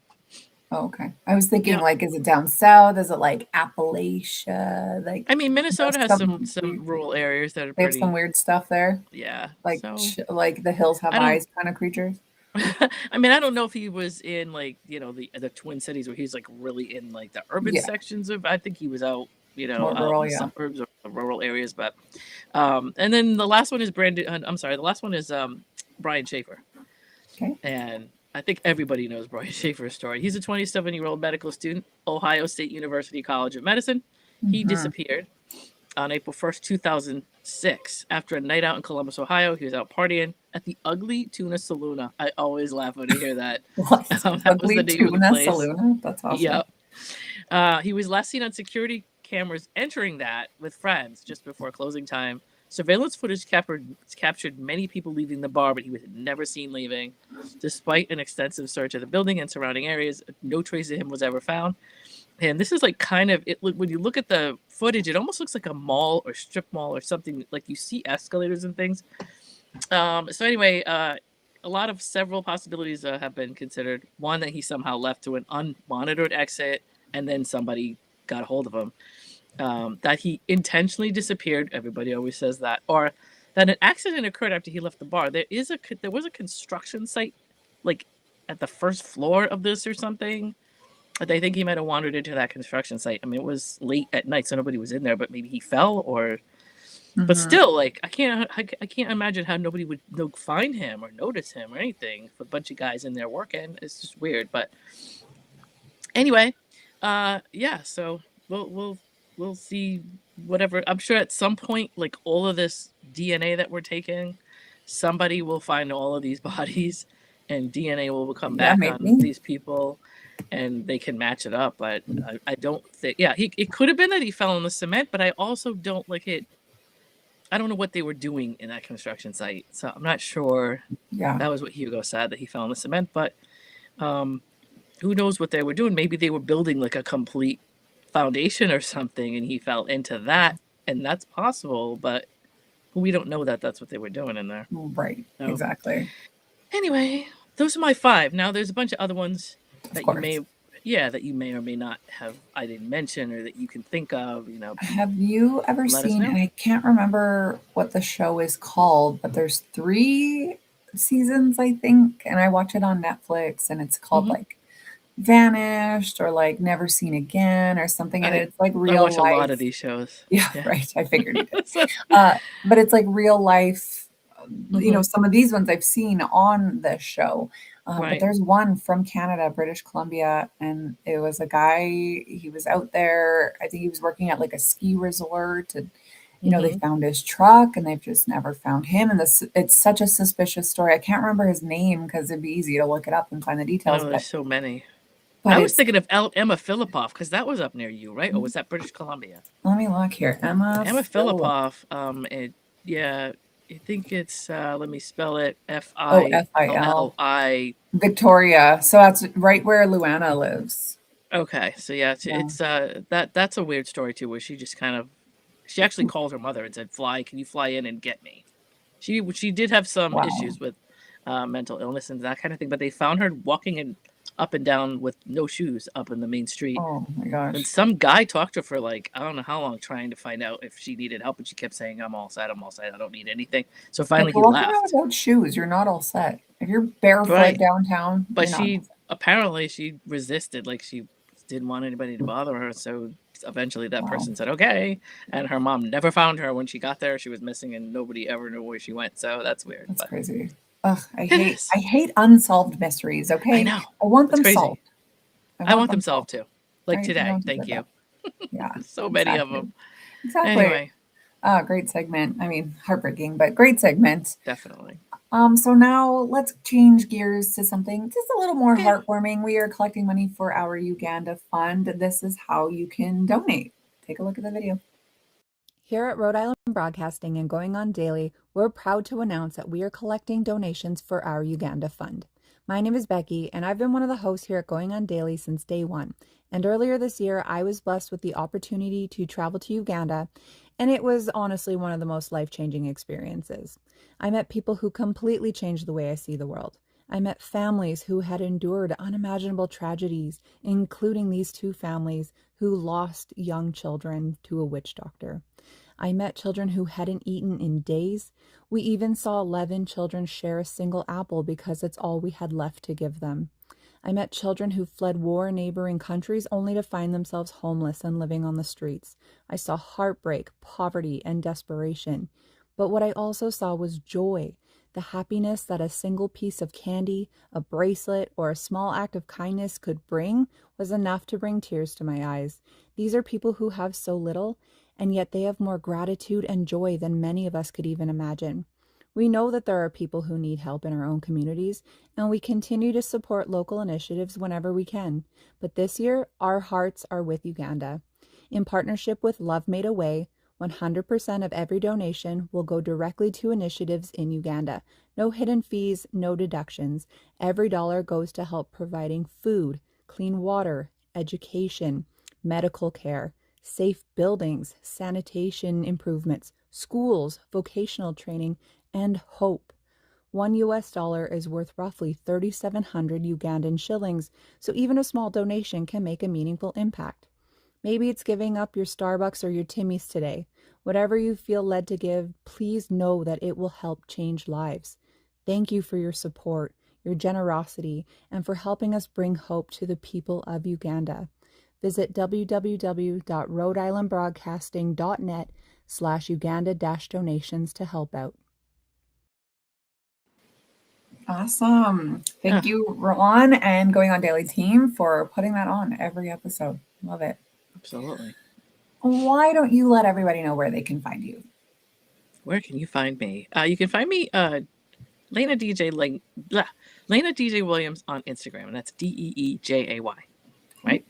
Oh, okay. I was thinking, is it down south? Is it like Appalachia? Minnesota has some rural areas that are they have some weird stuff there. Yeah. Like the hills have eyes kind of creatures. I don't know if he was in the Twin Cities where he's like really in like the urban sections of. I think he was out, rural, suburbs or the rural areas. But and then the last one is Brandon. I'm sorry, the last one is Brian Schaefer. Okay. And I think everybody knows Brian Schaefer's story. He's a 27-year-old medical student, Ohio State University College of Medicine. He disappeared on April 1st, 2006, after a night out in Columbus, Ohio. He was out partying at the Ugly Tuna Saloon. I always laugh when I hear that. That Ugly was the Tuna Saloon? That's awesome. Yep. He was last seen on security cameras entering that with friends just before closing time. Surveillance footage captured many people leaving the bar, but he was never seen leaving. Despite an extensive search of the building and surrounding areas, no trace of him was ever found. And this is like kind of it. When you look at the footage, it almost looks like a mall or strip mall or something. Like you see escalators and things. So anyway, several possibilities have been considered. One, that he somehow left to an unmonitored exit, and then somebody got a hold of him. That he intentionally disappeared. Everybody always says that. Or that an accident occurred after he left the bar. There was a construction site, like at the first floor of this or something. They think he might have wandered into that construction site. It was late at night, so nobody was in there. But maybe he fell, or. But still, I can't imagine how nobody would find him or notice him or anything. With a bunch of guys in there working, it's just weird. But anyway, so we'll see whatever. I'm sure at some point, like all of this DNA that we're taking, somebody will find all of these bodies and DNA will come back on these people and they can match it up. But I don't think, it could have been that he fell in the cement, but I also don't like it. I don't know what they were doing in that construction site. So I'm not sure. Yeah. That was what Hugo said, that he fell in the cement, but who knows what they were doing. Maybe they were building like a complete foundation or something and he fell into that, and that's possible, but we don't know that that's what they were doing in there. Right. So, exactly. Anyway, those are my 5. Now there's a bunch of other ones that you may or may not have I didn't mention or that you can think of, Have you ever seen, and I can't remember what the show is called, but there's 3 seasons, I think, and I watch it on Netflix, and it's called Mhm. like Vanished or like Never Seen Again or something, and I it's like I real watch a lot of life. these shows. Yeah, Yeah. right. I figured you did. So But it's like real life. mhm, Some of these ones I've seen on this show. But right. there's one from Canada, British Columbia, and it was a guy. He was out there. I think he was working at like a ski resort, and they Mhm. found his truck, and they've just never found him. And it's such a suspicious story. I can't remember his name because it'd be easy to look it up and find the I details. know there's so many. But I was it's thinking of Emma Filipoff because that was up near you, right? Or was that British Columbia? let me look here. Emma Emma Phillip. Filipoff, yeah, I think it's let me spell it F Oh, I L FIL. L I. Victoria. So that's right where Luana lives. Okay, so yeah, Yeah. that's a weird story too, where she just kind of she actually called her mother and said, "Fly, can you fly in and get me?" She did have some Wow. issues with mental illness and that kind of thing, but they found her walking up and down with no shoes up in the main street. Oh my And gosh. some guy talked to her for like I don't know how long, trying to find out if she needed help, and she kept saying, "I'm all set. I'm all set. I don't need anything." So Yeah, finally, if you're he walking around left. without shoes, you're not all set. If you're barefoot Right, downtown, but you're not all she set. apparently she resisted, like she didn't want anybody to bother her. So eventually, that Wow. person said, "Okay," and her mom never found her. When she got there, she was missing, and nobody ever knew where she went. So that's weird, That's but crazy. Ugh, it is. I hate unsolved mysteries, I okay? know I want it's them crazy. solved. I I want want them them solved solved, too, like right? We today. don't Thank deserve that. you. Yeah, So many of exactly. them. Exactly. Anyway, Great segment. I mean, heartbreaking, but great segment. definitely. So now let's change gears to something just a little more Okay. heartwarming. We are collecting money for our Uganda fund. This is how you can donate. Take a look at the video. Here at Rhode Island Broadcasting and Going On Daily, we're proud to announce that we are collecting donations for our Uganda fund. My name is Becky, and I've been one of the hosts here at Going On Daily since day one. And earlier this year, I was blessed with the opportunity to travel to Uganda, and it was honestly one of the most life-changing experiences. I met people who completely changed the way I see the world. I met families who had endured unimaginable tragedies, including these two families who lost young children to a witch doctor. I met children who hadn't eaten in days. We even saw 11 children share a single apple because it's all we had left to give them. I met children who fled war in neighboring countries only to find themselves homeless and living on the streets. I saw heartbreak, poverty, and desperation. But what I also saw was joy, the happiness that a single piece of candy, a bracelet, or a small act of kindness could bring was enough to bring tears to my eyes. These are people who have so little, and yet they have more gratitude and joy than many of us could even imagine. We know that there are people who need help in our own communities, and we continue to support local initiatives whenever we can. But this year, our hearts are with Uganda. In partnership with Love Made a Way, 100% of every donation will go directly to initiatives in Uganda. No hidden fees, no deductions. Every dollar goes to help providing food, clean water, education, medical care, safe buildings, sanitation improvements, schools, vocational training, and hope. $1 is worth roughly 3,700 Ugandan shillings, so even a small donation can make a meaningful impact. Maybe it's giving up your Starbucks or your Timmy's today. Whatever you feel led to give, please know that it will help change lives. Thank you for your support, your generosity, and for helping us bring hope to the people of Uganda. Visit www.rhodeislandbroadcasting.net/Uganda-donations to help out. Awesome. Yeah, Thank you, Ron, and Going On Daily team for putting that on every episode. Love it. absolutely. Why don't you let everybody know where they can find you? Where can you find me? You can find me Lena DJ Lena DJ Williams on Instagram, and that's DEEJAY, right?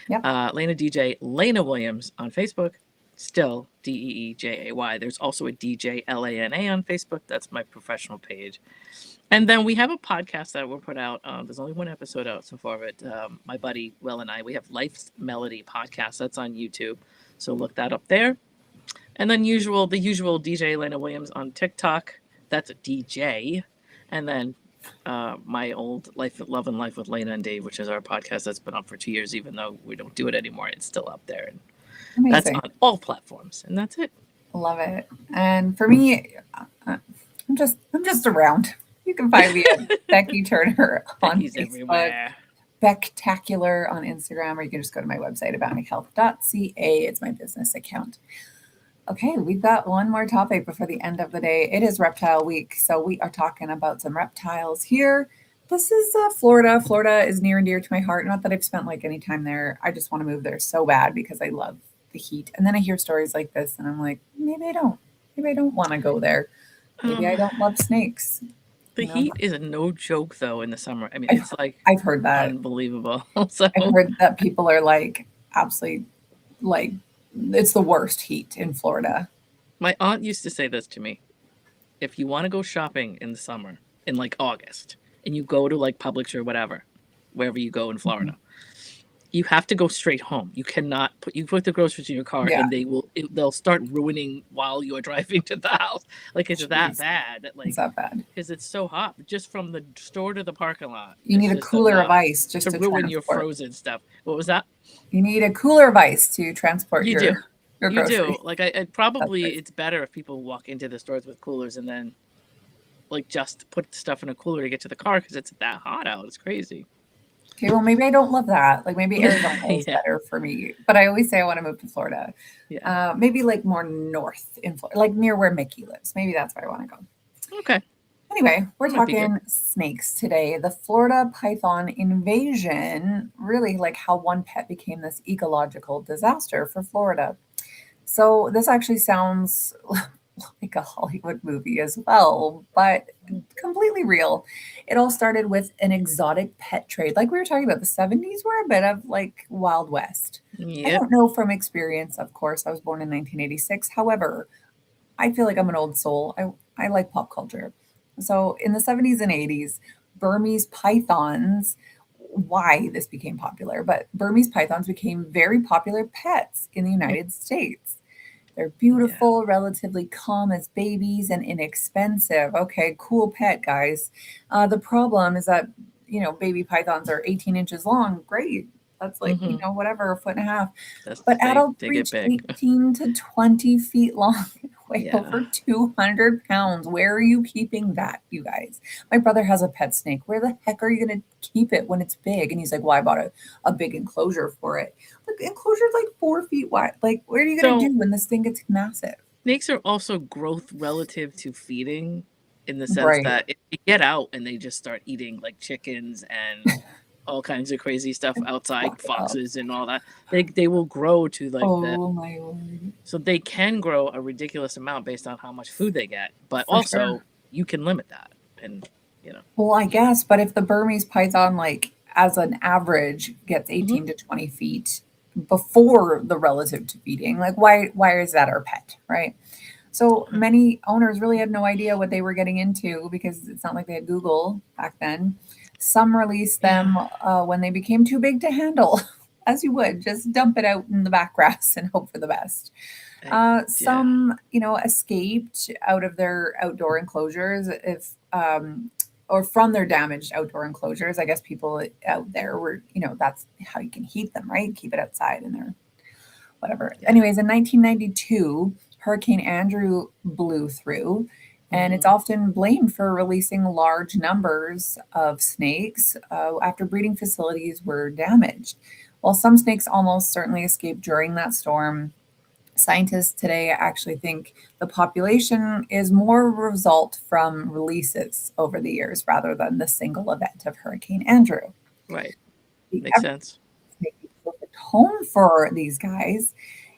Yep. Lena DJ Lena Williams on Facebook, still DEEJAY. There's also a DJ LANA on Facebook. That's my professional page. And then we have a podcast that we'll put out. There's only one episode out so far, but my buddy Will and I, we have Life's Melody podcast. That's on YouTube, so look that up there. And then the usual DJ Lena Williams on TikTok. That's a DJ. And then my old Love and Life with Lena and Dave, which is our podcast that's been up for 2 years, even though we don't do it anymore. It's still up there. And that's Amazing. on all platforms. And that's it. Love it. And for me, I'm just around. You can find me at Becky Turner on Becky's Facebook, everywhere. Becktacular on Instagram, or you can just go to my website, aboundinghealth.ca. It's my business account. Okay, we've got one more topic before the end of the day. It is reptile week, so we are talking about some reptiles here. This is Florida. Florida is near and dear to my heart. Not that I've spent like any time there. I just want to move there so bad because I love the heat. And then I hear stories like this, and I'm like, maybe I don't. Maybe I don't want to go there. Maybe I don't love snakes. The You know? heat is no joke though in the summer. I mean, I've, it's like I've heard that. unbelievable. So I've heard that people are like absolutely like it's the worst heat in Florida. my aunt used to say this to me. If you want to go shopping in the summer, in like August, and you go to like Publix or whatever, wherever you go in Florida, you have to go straight home. You cannot put the groceries in your car, Yeah. and they'll start ruining while you're driving to the house. Like it's that Jeez. bad. That, like It's that bad. because it's so hot, just from the store to the parking lot. You it's need a just cooler of enough ice just to to ruin your transport. frozen stuff. What was that? You need a cooler of ice to transport You your do. your You do. groceries. Like I probably crazy. it's better if people walk into the stores with coolers and then like just put the stuff in a cooler to get to the car because it's that hot out. It's crazy. Okay, well maybe I don't love that. Like maybe Arizona is Yeah. better for me. But I always say I want to move to Florida. Yeah. Maybe like more north in Florida, like near where Mickey lives. Maybe that's where I want to go. Okay. Anyway, we're That might be talking snakes today. The Florida python invasion, really like how one pet became this ecological disaster for Florida. So this actually sounds like a Hollywood movie as well, but completely real. It all started with an exotic pet trade. Like we were talking about, the 70s were a bit of like Wild West. I Yep. don't know from experience, of course. I was born in 1986. However, I feel like I'm an old soul. I like pop culture. So in the 70s and 80s, Burmese pythons, why this became popular, but Burmese pythons became very popular pets in the United States. They're beautiful, relatively calm as babies, and inexpensive. Okay, cool pet, guys. The problem is that, baby pythons are 18 inches long. Great. That's like, whatever, a foot and a half. But adults they reach get big. 18 to 20 feet long and weigh Yeah. over 200 pounds. Where are you keeping that, you guys? My brother has a pet snake. Where the heck are you going to keep it when it's big? And he's like, well, I bought a big enclosure for it. Look, enclosure's like 4 feet wide. Like, what are you going to do when this thing gets massive? Snakes are also growth relative to feeding in the sense Right. that if they get out and they just start eating like chickens and all kinds of crazy stuff outside, foxes and all that, they will grow to like that. Oh my word. So they can grow a ridiculous amount based on how much food they get, but For also sure. you can limit that. And Well, I guess, but if the Burmese python, like as an average, gets Mm-hmm. 18 to 20 feet before the relative to feeding, like why is that our pet, right? So many owners really had no idea what they were getting into because it's not like they had Google back then. Some released them when they became too big to handle, as you would, just dump it out in the back grass and hope for the best. Some, escaped out of their outdoor enclosures or from their damaged outdoor enclosures. I guess people out there were, that's how you can heat them, right? Keep it outside in their whatever. Anyways, in 1992, Hurricane Andrew blew through, and it's often blamed for releasing large numbers of snakes after breeding facilities were damaged. While some snakes almost certainly escaped during that storm, scientists today actually think the population is more a result from releases over the years rather than the single event of Hurricane Andrew. Right. The Makes sense. perfect home for these guys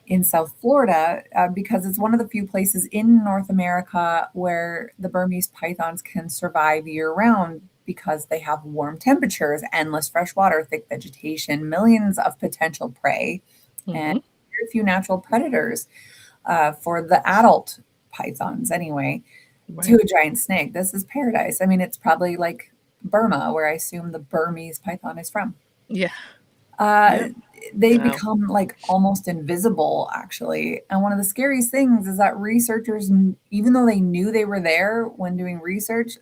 in South Florida because it's one of the few places in North America where the Burmese pythons can survive year round because they have warm temperatures, endless fresh water, thick vegetation, millions of potential prey, and very few natural predators for the adult pythons anyway, to a giant snake. This is paradise. I mean, it's probably like Burma, where I assume the Burmese python is from. Yeah. They become like almost invisible, actually. And one of the scariest things is that researchers, even though they knew they were there when doing research,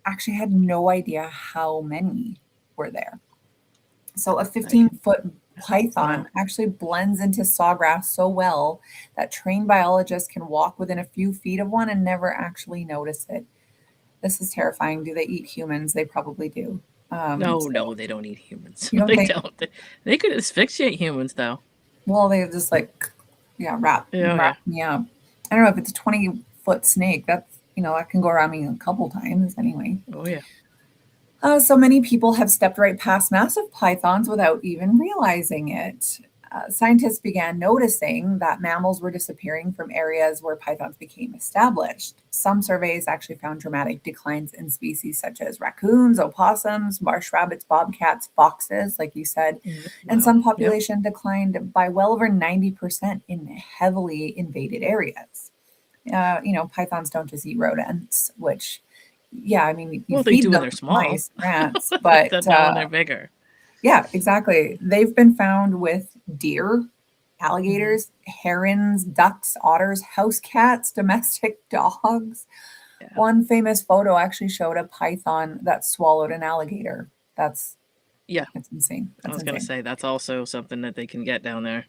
actually had no idea how many were there. So a 15-foot python actually blends into sawgrass so well that trained biologists can walk within a few feet of one and never actually notice it. This is terrifying. Do they eat humans? They probably do. No, they don't eat humans. You don't They think? don't. They could asphyxiate humans, though. Well, they just like, yeah, wrap Yeah. me up. I don't know if it's a 20-foot snake. That's, that can go around me a couple times anyway. Oh, yeah. So many people have stepped right past massive pythons without even realizing it. Scientists began noticing that mammals were disappearing from areas where pythons became established. Some surveys actually found dramatic declines in species such as raccoons, opossums, marsh rabbits, bobcats, foxes, like you said, and some population declined by well over 90% in heavily invaded areas. Pythons don't just eat rodents, which, yeah, I mean, you Well, they feed do when them they're small. mice, rats, but not when they're bigger. yeah, exactly. They've been found with deer, alligators, herons, ducks, otters, house cats, domestic dogs. Yeah. One famous photo actually showed a python that swallowed an alligator. That's insane. I was going to say that's also something that they can get down there.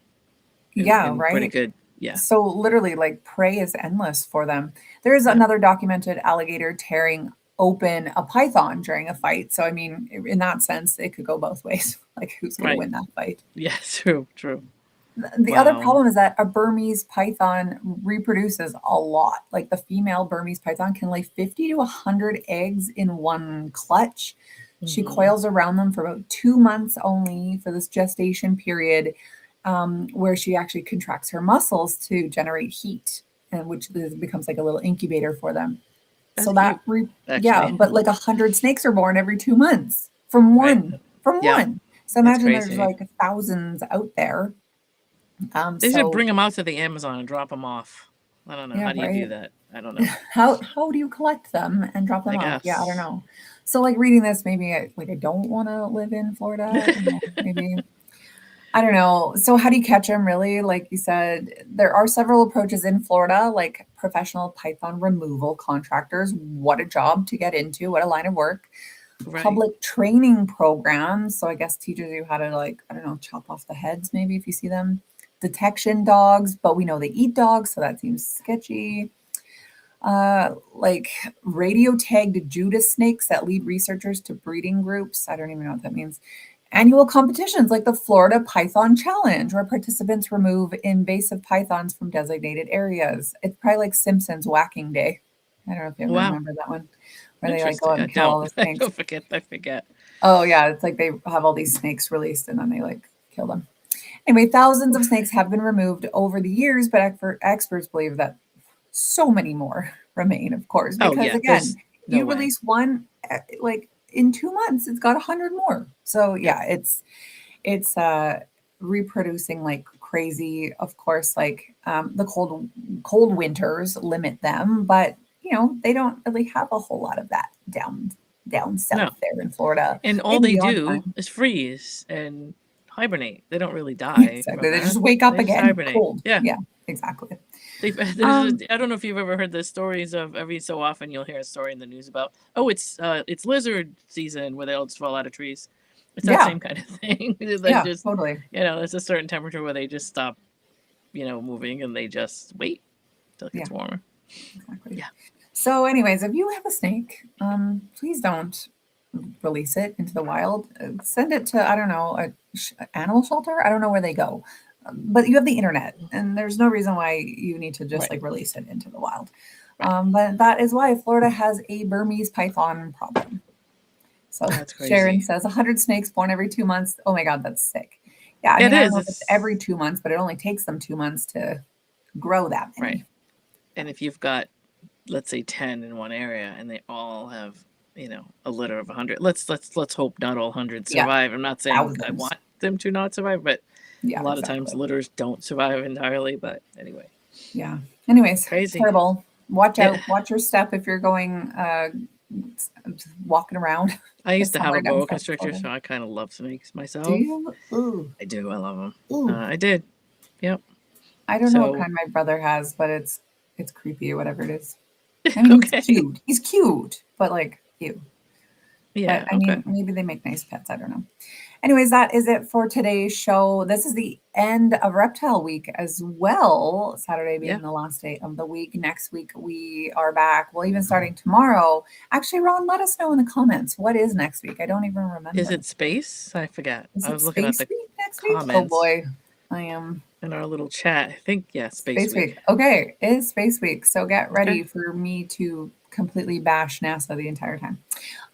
Yeah, and right. Pretty good. Yeah. So literally, like, prey is endless for them. There is another documented alligator tearing open a python during a fight. So I mean, in that sense, it could go both ways. Like, who's going to win that fight? Yeah, true. The other problem is that a Burmese python reproduces a lot. Like, the female Burmese python can lay 50 to 100 eggs in one clutch. She coils around them for about 2 months only for this gestation period, where she actually contracts her muscles to generate heat, and which becomes like a little incubator for them. So that, but like 100 snakes are born every 2 months from one. So imagine there's like thousands out there. They should bring them out to the Amazon and drop them off. I don't know. Yeah, how do you do that? I don't know. How do you collect them and drop them off? Yeah, I don't know. So, like, reading this, maybe I don't want to live in Florida. Maybe. I don't know. So how do you catch them, really? Like you said, there are several approaches in Florida, like professional python removal contractors. What a job to get into. What a line of work. Right. Public training programs. So I guess teaches you how to, like, I don't know, chop off the heads maybe if you see them. Detection dogs, but we know they eat dogs, so that seems sketchy. Like radio tagged Judas snakes that lead researchers to breeding groups. I don't even know what that means. Annual competitions like the Florida Python Challenge, where participants remove invasive pythons from designated areas. It's probably like Simpsons Whacking Day. I don't know if you ever remember that one, where they like go out and kill all the snakes. I forget. Oh yeah, it's like they have all these snakes released and then they like kill them. Anyway, thousands of snakes have been removed over the years, but experts believe that so many more remain, of course, because again, you release one, like, in 2 months, it's got 100 more. So yeah, it's reproducing like crazy. Of course, like the cold winters limit them, but they don't really have a whole lot of that down south there in Florida. And all they do is freeze and hibernate. They don't really die. Exactly. They just wake up again cold. Yeah, exactly. I don't know if you've ever heard the stories of every so often you'll hear a story in the news about, it's lizard season where they'll just fall out of trees. It's that same kind of thing. Just, totally. There's a certain temperature where they just stop, moving and they just wait till it gets warmer. Exactly. Yeah. So anyways, if you have a snake, please don't release it into the wild. Send it to, I don't know, an animal shelter. I don't know where they go. But you have the internet, and there's no reason why you need to just like release it into the wild. But that is why Florida has a Burmese python problem. So that's crazy. Sharon says 100 snakes born every 2 months. Oh my God, that's sick. Yeah, I don't know if it's every 2 months, but it only takes them 2 months to grow that many. Right. And if you've got, let's say, 10 in one area, and they all have, a litter of 100. Let's hope not all 100 survive. I'm not saying I want them to not survive, but a lot of times litters don't survive entirely. But anyway. Yeah. Anyways, crazy. Terrible. Watch out. Watch your step if you're going walking around. I used to have a boa constrictor, so I kind of love snakes myself. Do you? Ooh. I do. I love them. I did. Yep. I don't know what kind my brother has, but it's creepy or whatever it is. I mean, he's cute. He's cute, but like, ew. Yeah. But, I mean, maybe they make nice pets. I don't know. Anyways, that is it for today's show. This is the end of Reptile Week as well. Saturday being Yeah. the last day of the week. Next week we are back. Well, even starting tomorrow. Actually, Ron, let us know in the comments. What is next week? I don't even remember. Is it space? I forget. Is I it was looking at Space the Week next week? Oh comments boy. I am in our little chat. I think, yeah, Space Week. Week. Okay, it is Space Week. So get ready Okay. for me to completely bash NASA the entire time.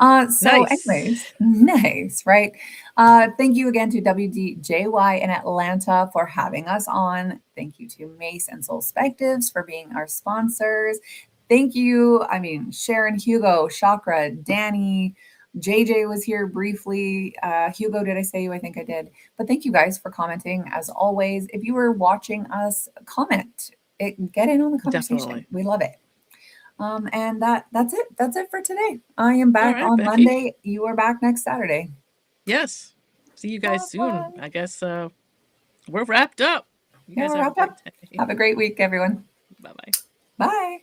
Nice. Nice, right? Thank you again to WDJY in Atlanta for having us on. Thank you to Mace and Soulspectives for being our sponsors. Thank you. Sharon, Hugo, Chakra, Danny, JJ was here briefly. Hugo, did I say you? I think I did. But thank you guys for commenting as always. If you were watching us, comment. Get in on the conversation. Definitely. We love it. And that's it. That's it for today. I am back right, on Becky. Monday. You are back next Saturday. Yes. See you guys soon. Bye. I guess we're wrapped up. You guys we're have a wrapped great up. day. Have a great week, everyone. Bye-bye. Bye.